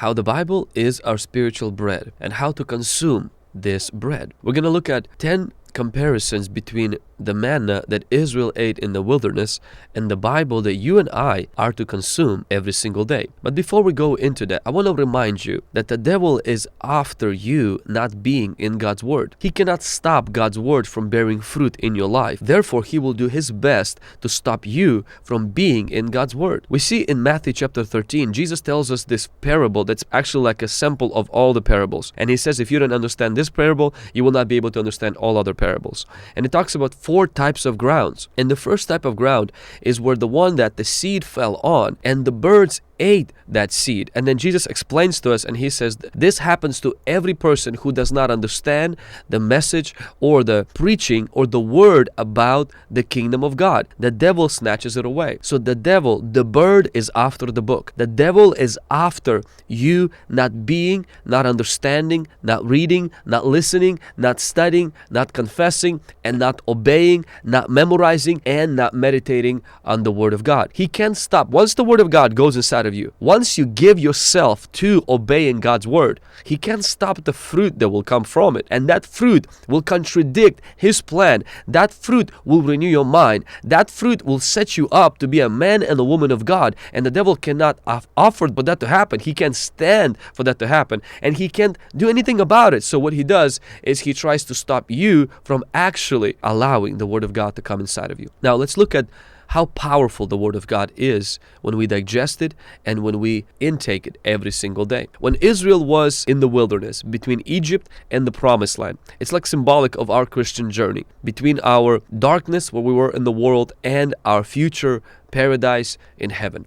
how the Bible is our spiritual bread and how to consume this bread. We're going to look at 10 comparisons between the manna that Israel ate in the wilderness and the Bible that you and I are to consume every single day. But before we go into that, I want to remind you that the devil is after you not being in God's Word. He cannot stop God's Word from bearing fruit in your life. Therefore, he will do his best to stop you from being in God's Word. We see in Matthew chapter 13, Jesus tells us this parable that's actually like a sample of all the parables. And he says, if you don't understand this parable, you will not be able to understand all other parables. And it talks about 4 types of grounds. And the first type of ground is where the one that the seed fell on and the birds ate that seed. And then Jesus explains to us and he says, this happens to every person who does not understand the message or the preaching or the word about the kingdom of God. The devil snatches it away. So the devil, the bird, is after the book. The devil is after you not being, not understanding, not reading, not listening, not studying, not confessing, and not obeying, not memorizing, and not meditating on the word of God. He can't stop. Once the word of God goes inside of you, once you give yourself to obeying God's word, he can't stop the fruit that will come from it. And that fruit will contradict his plan. That fruit will renew your mind. That fruit will set you up to be a man and a woman of God. And the devil cannot offer for that to happen. He can't stand for that to happen. And he can't do anything about it. So what he does is he tries to stop you from actually allowing the word of God to come inside of you. Now let's look at how powerful the Word of God is when we digest it and when we intake it every single day. When Israel was in the wilderness between Egypt and the Promised Land, it's like symbolic of our Christian journey between our darkness where we were in the world and our future paradise in heaven,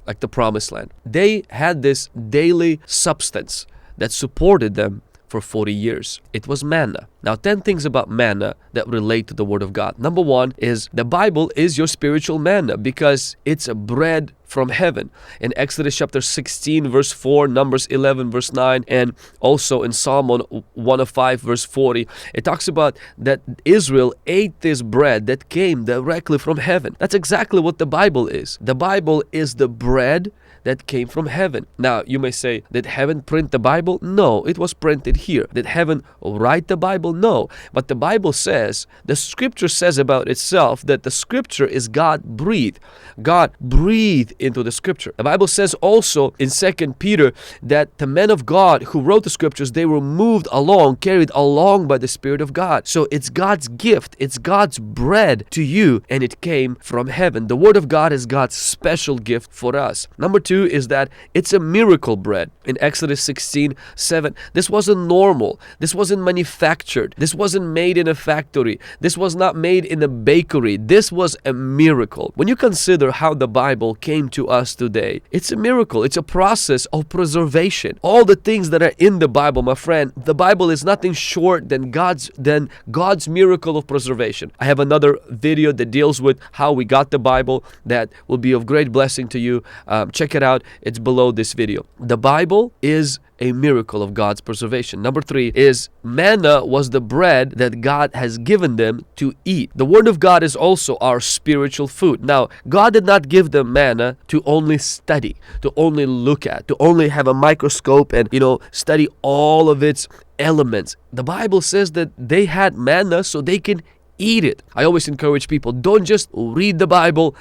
like the Promised Land. They had this daily substance that supported them for 40 years. It was manna. Now, 10 things about manna that relate to the Word of God. Number 1 is the Bible is your spiritual manna because it's a bread from heaven. In Exodus chapter 16 verse 4, Numbers 11 verse 9, and also in Psalm 105 verse 40, it talks about that Israel ate this bread that came directly from heaven. That's exactly what the Bible is. The Bible is the bread that came from heaven. Now, you may say, did heaven print the Bible? No, it was printed here. Did heaven write the Bible? No. But the Bible says, the Scripture says about itself that the Scripture is God-breathed. God breathed into the Scripture. The Bible says also in 2 Peter that the men of God who wrote the Scriptures, they were moved along, carried along by the Spirit of God. So it's God's gift. It's God's bread to you, and it came from heaven. The Word of God is God's special gift for us. Number 2 is that it's a miracle bread. In Exodus 16:7, this wasn't normal. This wasn't manufactured. This wasn't made in a factory. This was not made in a bakery. This was a miracle. When you consider how the Bible came to us today, it's a miracle. It's a process of preservation. All the things that are in the Bible, my friend, the Bible is nothing short than God's miracle of preservation. I have another video that deals with how we got the Bible that will be of great blessing to you. Check it out. It's below this video. The Bible is a miracle of God's preservation. Number 3 is manna was the bread that God has given them to eat. The Word of God is also our spiritual food. Now, God did not give them manna to only study, to only look at, to only have a microscope and, study all of its elements. The Bible says that they had manna so they can eat it. I always encourage people, don't just read the Bible,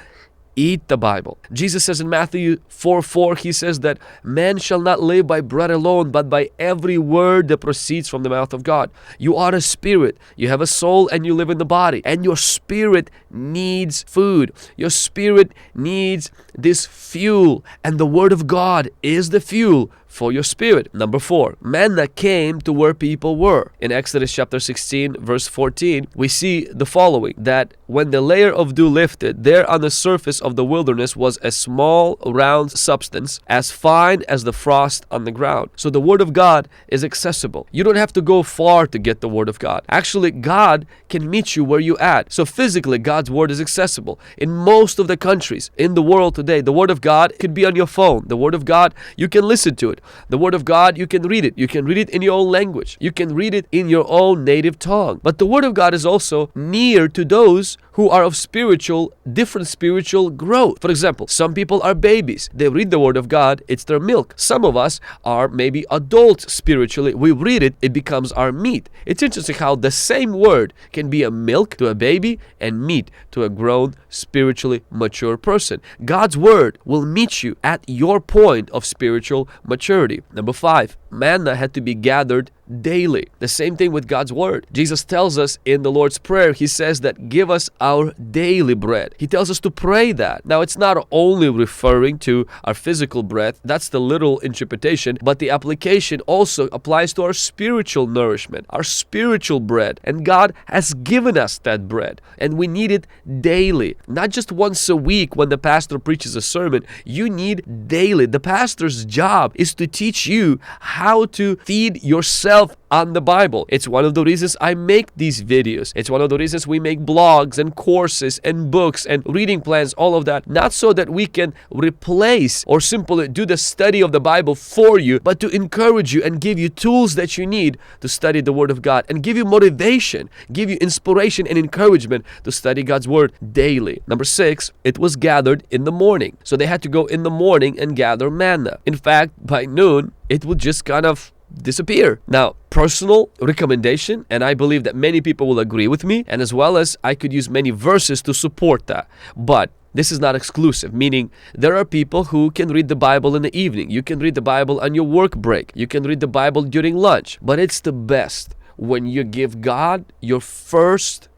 eat the Bible. Jesus says in Matthew 4:4, he says that man shall not live by bread alone, but by every word that proceeds from the mouth of God. You are a spirit. You have a soul and you live in the body. And your spirit needs food. Your spirit needs this fuel. And the Word of God is the fuel for your spirit. Number 4, manna came to where people were. In Exodus chapter 16 verse 14, we see the following, that when the layer of dew lifted, there on the surface of the wilderness was a small round substance as fine as the frost on the ground. So the Word of God is accessible. You don't have to go far to get the Word of God. Actually, God can meet you where you at. So physically, God's Word is accessible. In most of the countries in the world today, the Word of God could be on your phone. The Word of God, you can listen to it. The Word of God, you can read it. You can read it in your own language. You can read it in your own native tongue. But the Word of God is also near to those who are of different spiritual growth. For example, some people are babies. They read the Word of God, it's their milk. Some of us are maybe adults spiritually. We read it, it becomes our meat. It's interesting how the same word can be a milk to a baby and meat to a grown, spiritually mature person. God's Word will meet you at your point of spiritual maturity. Number 5, manna had to be gathered daily. The same thing with God's Word. Jesus tells us in the Lord's Prayer, He says that give us our daily bread. He tells us to pray that. Now, it's not only referring to our physical bread, that's the literal interpretation, but the application also applies to our spiritual nourishment, our spiritual bread. And God has given us that bread, and we need it daily, not just once a week when the pastor preaches a sermon. You need daily. The pastor's job is to teach you how to feed yourself on the Bible. It's one of the reasons I make these videos. It's one of the reasons we make blogs and courses and books and reading plans, all of that. Not so that we can replace or simply do the study of the Bible for you, but to encourage you and give you tools that you need to study the Word of God and give you motivation, give you inspiration and encouragement to study God's Word daily. Number 6, it was gathered in the morning. So they had to go in the morning and gather manna. In fact, by noon, it would just kind of disappear. Now, personal recommendation, and I believe that many people will agree with me, and as well as I could use many verses to support that. But this is not exclusive, meaning there are people who can read the Bible in the evening. You can read the Bible on your work break. You can read the Bible during lunch. But it's the best when you give God your first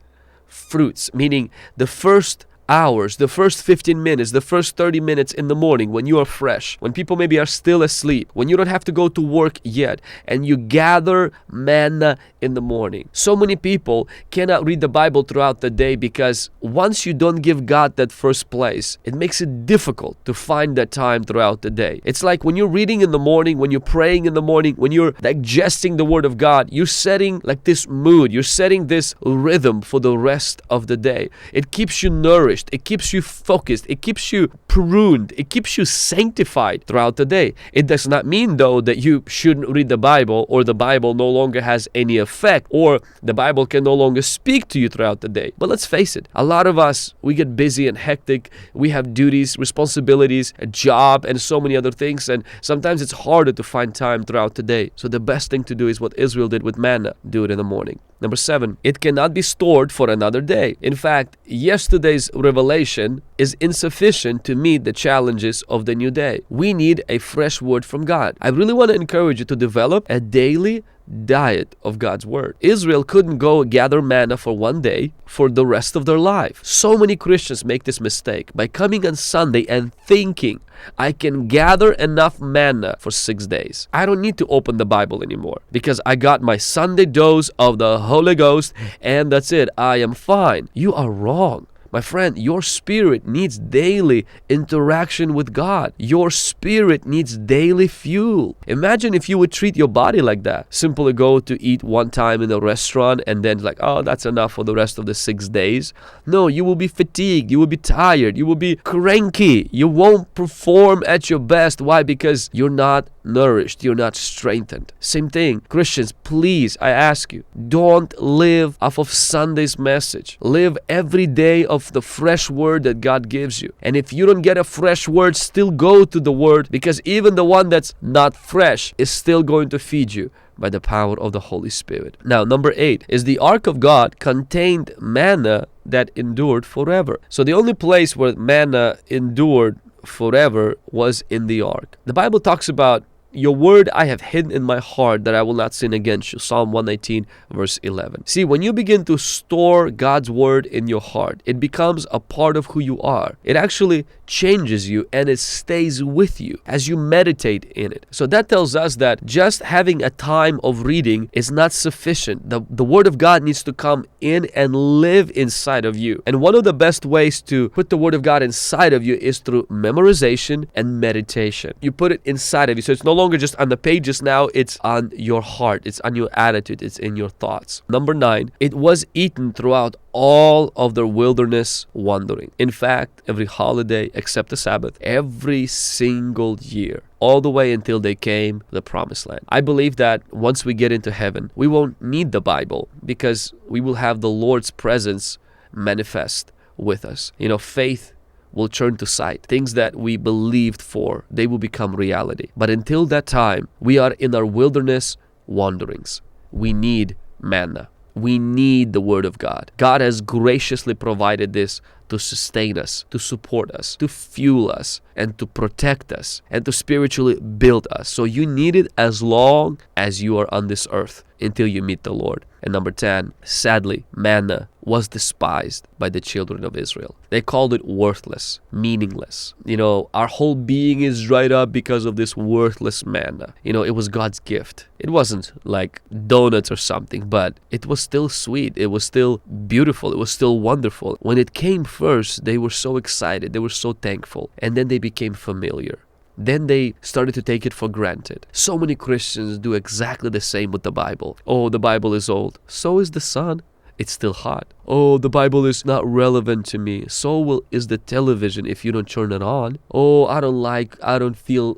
fruits, meaning the first hours, the first 15 minutes, the first 30 minutes in the morning when you are fresh, when people maybe are still asleep, when you don't have to go to work yet, and you gather manna in the morning. So many people cannot read the Bible throughout the day because once you don't give God that first place, it makes it difficult to find that time throughout the day. It's like when you're reading in the morning, when you're praying in the morning, when you're digesting the Word of God, you're setting like this mood, you're setting this rhythm for the rest of the day. It keeps you nourished. It keeps you focused. It keeps you pruned. It keeps you sanctified throughout the day. It does not mean, though, that you shouldn't read the Bible or the Bible no longer has any effect or the Bible can no longer speak to you throughout the day. But let's face it, a lot of us, we get busy and hectic. We have duties, responsibilities, a job, and so many other things. And sometimes it's harder to find time throughout the day. So the best thing to do is what Israel did with manna. Do it in the morning. Number 7, it cannot be stored for another day. In fact, yesterday's revelation is insufficient to meet the challenges of the new day. We need a fresh word from God. I really want to encourage you to develop a daily diet of God's Word. Israel couldn't go gather manna for one day for the rest of their life. So many Christians make this mistake by coming on Sunday and thinking, I can gather enough manna for 6 days. I don't need to open the Bible anymore because I got my Sunday dose of the Holy Ghost and that's it. I am fine. You are wrong. My friend, your spirit needs daily interaction with God. Your spirit needs daily fuel. Imagine if you would treat your body like that. Simply go to eat one time in a restaurant and then like, oh, that's enough for the rest of the 6 days. No, you will be fatigued. You will be tired. You will be cranky. You won't perform at your best. Why? Because you're not nourished. You're not strengthened. Same thing. Christians, please, I ask you, don't live off of Sunday's message. Live every day of the fresh word that God gives you. And if you don't get a fresh word, still go to the word, because even the one that's not fresh is still going to feed you by the power of the Holy Spirit. Now, number 8 is the ark of God contained manna that endured forever. So the only place where manna endured forever was in the ark. The Bible talks about your word I have hidden in my heart that I will not sin against you. Psalm 119 verse 11. See, when you begin to store God's word in your heart, it becomes a part of who you are. It actually changes you and it stays with you as you meditate in it. So that tells us that just having a time of reading is not sufficient. The word of God needs to come in and live inside of you. And one of the best ways to put the word of God inside of you is through memorization and meditation. You put it inside of you. So it's no longer just on the pages now, it's on your heart, it's on your attitude, it's in your thoughts. Number 9, it was eaten throughout all of their wilderness wandering. In fact, every holiday except the Sabbath, every single year, all the way until they came to the promised land. I believe that once we get into heaven, we won't need the Bible because we will have the Lord's presence manifest with us. Faith will turn to sight. Things that we believed for, they will become reality. But until that time, we are in our wilderness wanderings. We need manna. We need the Word of God. God has graciously provided this to sustain us, to support us, to fuel us, and to protect us, and to spiritually build us. So you need it as long as you are on this earth until you meet the Lord. And number 10, sadly, manna was despised by the children of Israel. They called it worthless, meaningless. Our whole being is dried up because of this worthless manna. It was God's gift. It wasn't like donuts or something, but it was still sweet. It was still beautiful. It was still wonderful. When it came first, they were so excited. They were so thankful. And then they became familiar. Then they started to take it for granted. So many Christians do exactly the same with the Bible. Oh, the Bible is old. So is the sun. It's still hot. Oh, the Bible is not relevant to me. So is the television if you don't turn it on. Oh, I don't feel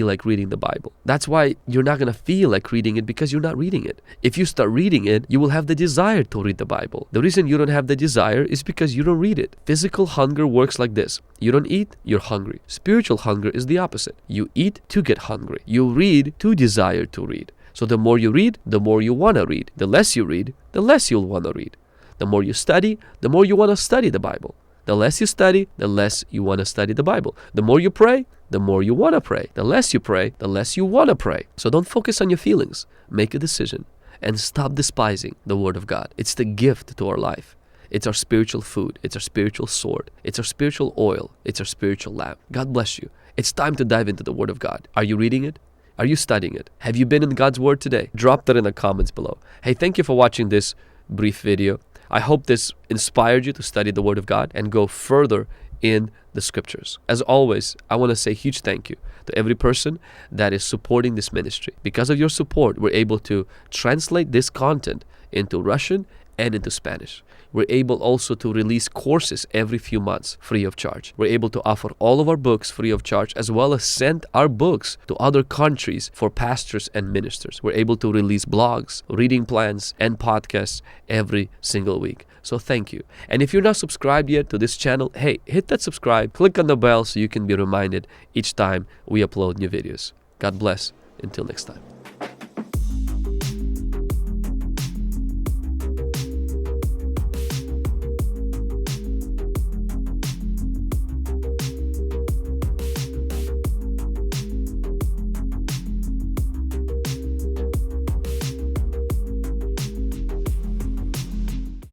like reading the Bible. That's why you're not going to feel like reading it, because you're not reading it. If you start reading it, you will have the desire to read the Bible. The reason you don't have the desire is because you don't read it. Physical hunger works like this. You don't eat, you're hungry. Spiritual hunger is the opposite. You eat to get hungry. You read to desire to read. So the more you read, the more you want to read. The less you read, the less you'll want to read. The more you study, the more you want to study the Bible. The less you study, the less you want to study the Bible. The more you pray, the more you want to pray. The less you pray, the less you want to pray. So don't focus on your feelings. Make a decision and stop despising the Word of God. It's the gift to our life. It's our spiritual food. It's our spiritual sword. It's our spiritual oil. It's our spiritual lamp. God bless you. It's time to dive into the Word of God. Are you reading it? Are you studying it? Have you been in God's Word today? Drop that in the comments below. Hey, thank you for watching this brief video. I hope this inspired you to study the Word of God and go further in the Scriptures. As always, I want to say a huge thank you to every person that is supporting this ministry. Because of your support, we're able to translate this content into Russian and into Spanish. We're able also to release courses every few months free of charge. We're able to offer all of our books free of charge, as well as send our books to other countries for pastors and ministers. We're able to release blogs, reading plans, and podcasts every single week. So thank you. And if you're not subscribed yet to this channel, hey, hit that subscribe, click on the bell so you can be reminded each time we upload new videos. God bless. Until next time.